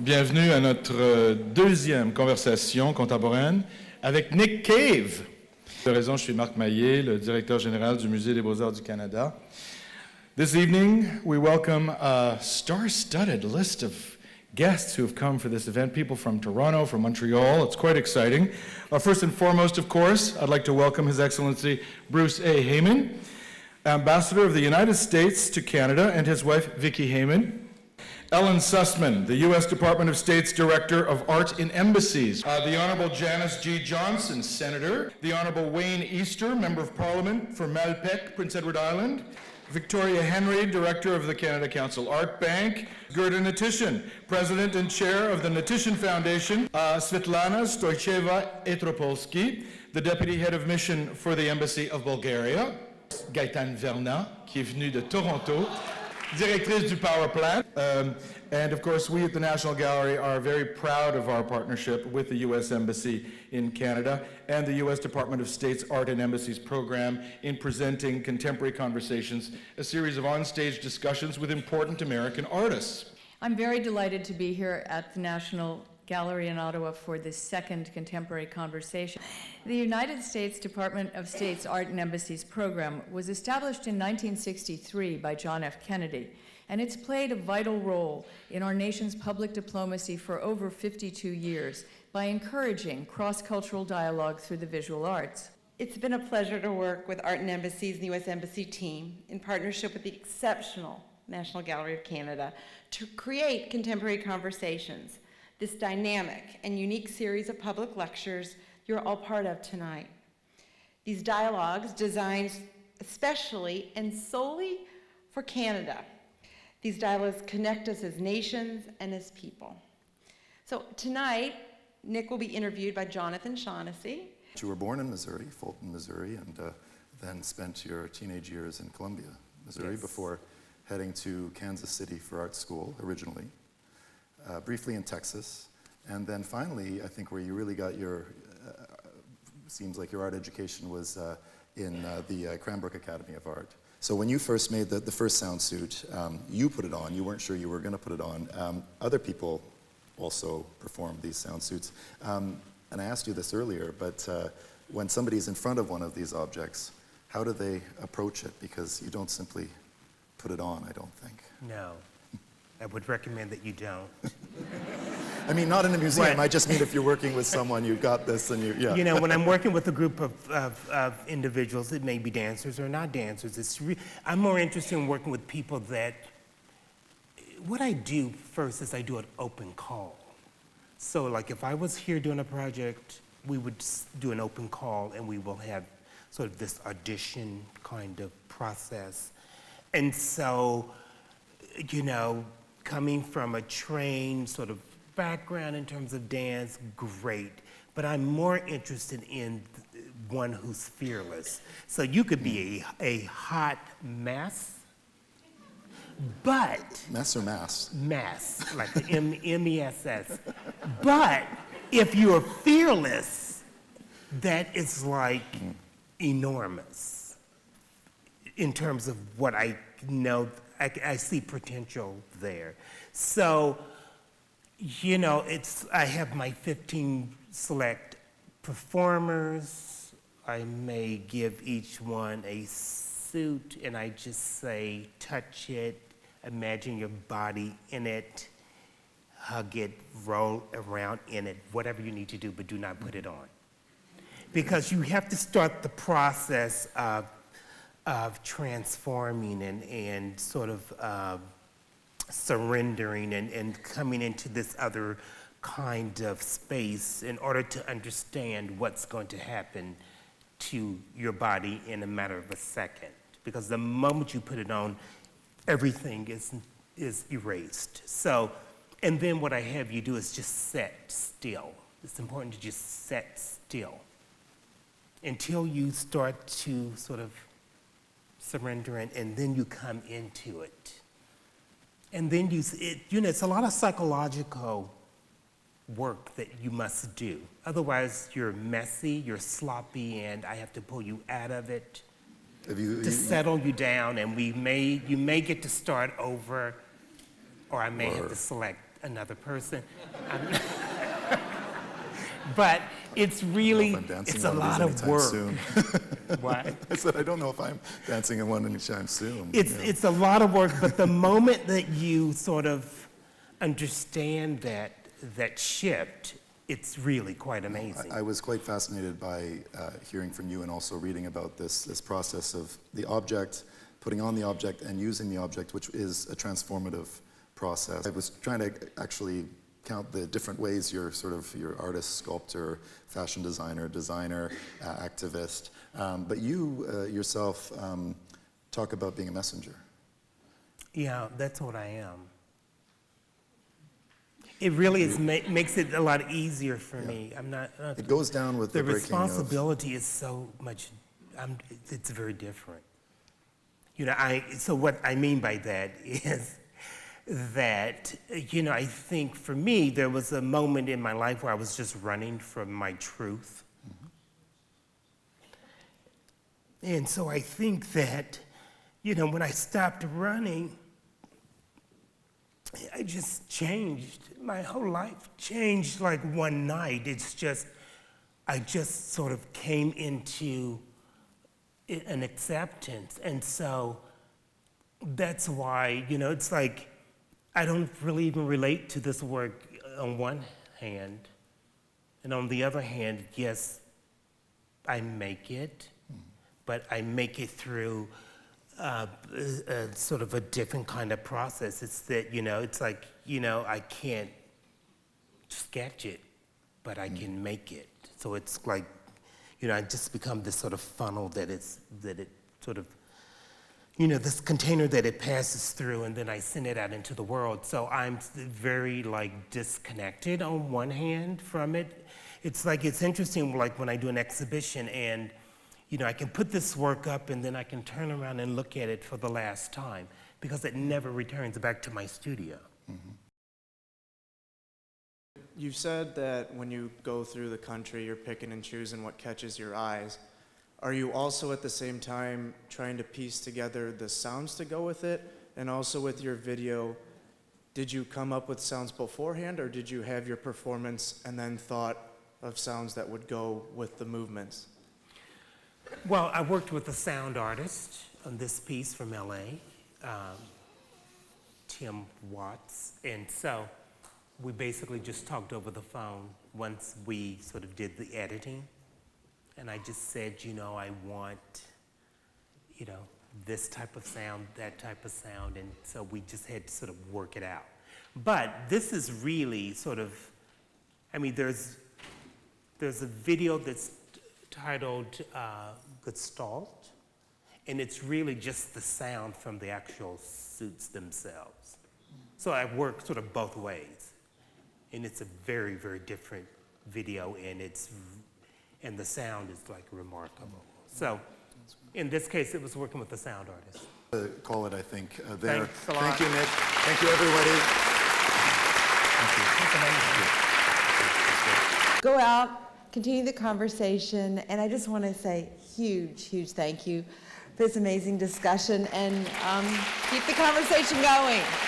Bienvenue à notre deuxième conversation contemporaine avec Nick Cave. De raison, je suis Marc Maillet, le directeur général du Musée des Beaux-Arts du Canada. This evening, we welcome a star-studded list of guests who have come for this event, people from Toronto, from Montreal. It's quite exciting. First and foremost, of course, I'd like to welcome His Excellency Bruce A. Heyman, Ambassador of the United States to Canada, and his wife, Vicky Heyman. Ellen Sussman, the U.S. Department of State's Director of Art in Embassies. The Honorable Janice G. Johnson, Senator. The Honorable Wayne Easter, Member of Parliament for Malpeque, Prince Edward Island. Victoria Henry, Director of the Canada Council Art Bank. Gerda Natishin, President and Chair of the Natishin Foundation. Svetlana Stoicheva-Etropolsky, the Deputy Head of Mission for the Embassy of Bulgaria. Gaëtane Vernat, qui est venue de Toronto. Directrice du Power Plant. And of course, we at the National Gallery are very proud of our partnership with the U.S. Embassy in Canada and the U.S. Department of State's Art and Embassies program in presenting Contemporary Conversations, a series of onstage discussions with important American artists. I'm very delighted to be here at the National Gallery in Ottawa for this second Contemporary Conversation. The United States Department of State's Art and Embassies program was established in 1963 by John F. Kennedy, and it's played a vital role in our nation's public diplomacy for over 52 years by encouraging cross-cultural dialogue through the visual arts. It's been a pleasure to work with Art and Embassies and the U.S. Embassy team in partnership with the exceptional National Gallery of Canada to create Contemporary Conversations, this dynamic and unique series of public lectures you're all part of tonight. These dialogues designed especially and solely for Canada. These dialogues connect us as nations and as people. So tonight, Nick will be interviewed by Jonathan Shaughnessy. You were born in Missouri, Fulton, Missouri, and then spent your teenage years in Columbia, Missouri, Yes. Before heading to Kansas City for art school originally. Briefly in Texas, and then finally, I think where you really got your, seems like your art education was in the Cranbrook Academy of Art. So when you first made the first sound suit, you put it on, you weren't sure you were gonna put it on. Other people also performed these sound suits. And I asked you this earlier, but when somebody's in front of one of these objects, how do they approach it? Because you don't simply put it on, I don't think. No. I would recommend that you don't. I mean, not in a museum. Right. I just mean if you're working with someone, you've got this and yeah. You know, when I'm working with a group of individuals, it may be dancers or not dancers, I'm more interested in working with people that, what I do first is I do an open call. So like if I was here doing a project, we would do an open call and we will have sort of this audition kind of process. And so, you know, coming from a trained sort of background in terms of dance, great. But I'm more interested in one who's fearless. So you could be a hot mess, but... Mess or mass? Mass, like the M-E-S-S. But if you're fearless, that is like enormous in terms of what I know. I see potential there. So, you know, I have my 15 select performers. I may give each one a suit and I just say, touch it, imagine your body in it, hug it, roll around in it, whatever you need to do, but do not put it on. Because you have to start the process of transforming and sort of surrendering and coming into this other kind of space in order to understand what's going to happen to your body in a matter of a second. Because the moment you put it on, everything is erased. So, and then what I have you do is just set still. It's important to just set still until you start to sort of surrender and then you come into it. And then you know, it's a lot of psychological work that you must do. Otherwise, you're messy, you're sloppy, and I have to pull you out of it to settle you down, and you may get to start over, or I may have to select another person. But it's really, I'm dancing it's a one lot of these of anytime work. soon. What? I said, I don't know if I'm dancing in one anytime soon. It's a lot of work, but the moment that you sort of understand that shift, it's really quite amazing. I was quite fascinated by hearing from you and also reading about this process of the object, putting on the object and using the object, which is a transformative process. I was trying to actually count the different ways you're your artist, sculptor, fashion designer, activist. But you yourself talk about being a messenger. Yeah, that's what I am. It really is makes it a lot easier for me. I'm not. It goes down with the breaking responsibility is so much. It's very different. You know, so what I mean by that is that, you know, I think for me, there was a moment in my life where I was just running from my truth. Mm-hmm. And so I think that, you know, when I stopped running, I just changed. My whole life changed like one night. It's just, I just sort of came into an acceptance. And so that's why, you know, it's like, I don't really even relate to this work on one hand. And on the other hand, yes, I make it, but I make it through sort of a different kind of process. It's that, you know, it's like, you know, I can't sketch it, but I can make it. So it's like, you know, I just become this sort of funnel that it sort of, you know, this container that it passes through, and then I send it out into the world. So I'm very like disconnected on one hand from it. It's like, it's interesting, like when I do an exhibition and, you know, I can put this work up and then I can turn around and look at it for the last time because it never returns back to my studio. Mm-hmm. You've said that when you go through the country, you're picking and choosing what catches your eyes. Are you also at the same time trying to piece together the sounds to go with it? And also with your video, did you come up with sounds beforehand, or did you have your performance and then thought of sounds that would go with the movements? Well, I worked with a sound artist on this piece from LA, Tim Watts, and so we basically just talked over the phone once we sort of did the editing. And I just said, you know, I want, you know, this type of sound, that type of sound, and so we just had to sort of work it out. But this is really sort of, I mean, there's a video that's titled Gestalt, and it's really just the sound from the actual suits themselves. So I work sort of both ways, and it's a very, very different video, and the sound is like remarkable. So in this case, it was working with the sound artist. Call it, I think, there. Thanks a lot. Thank you, Nick. Thank you, everybody. Go out, continue the conversation, and I just want to say huge, huge thank you for this amazing discussion, and keep the conversation going.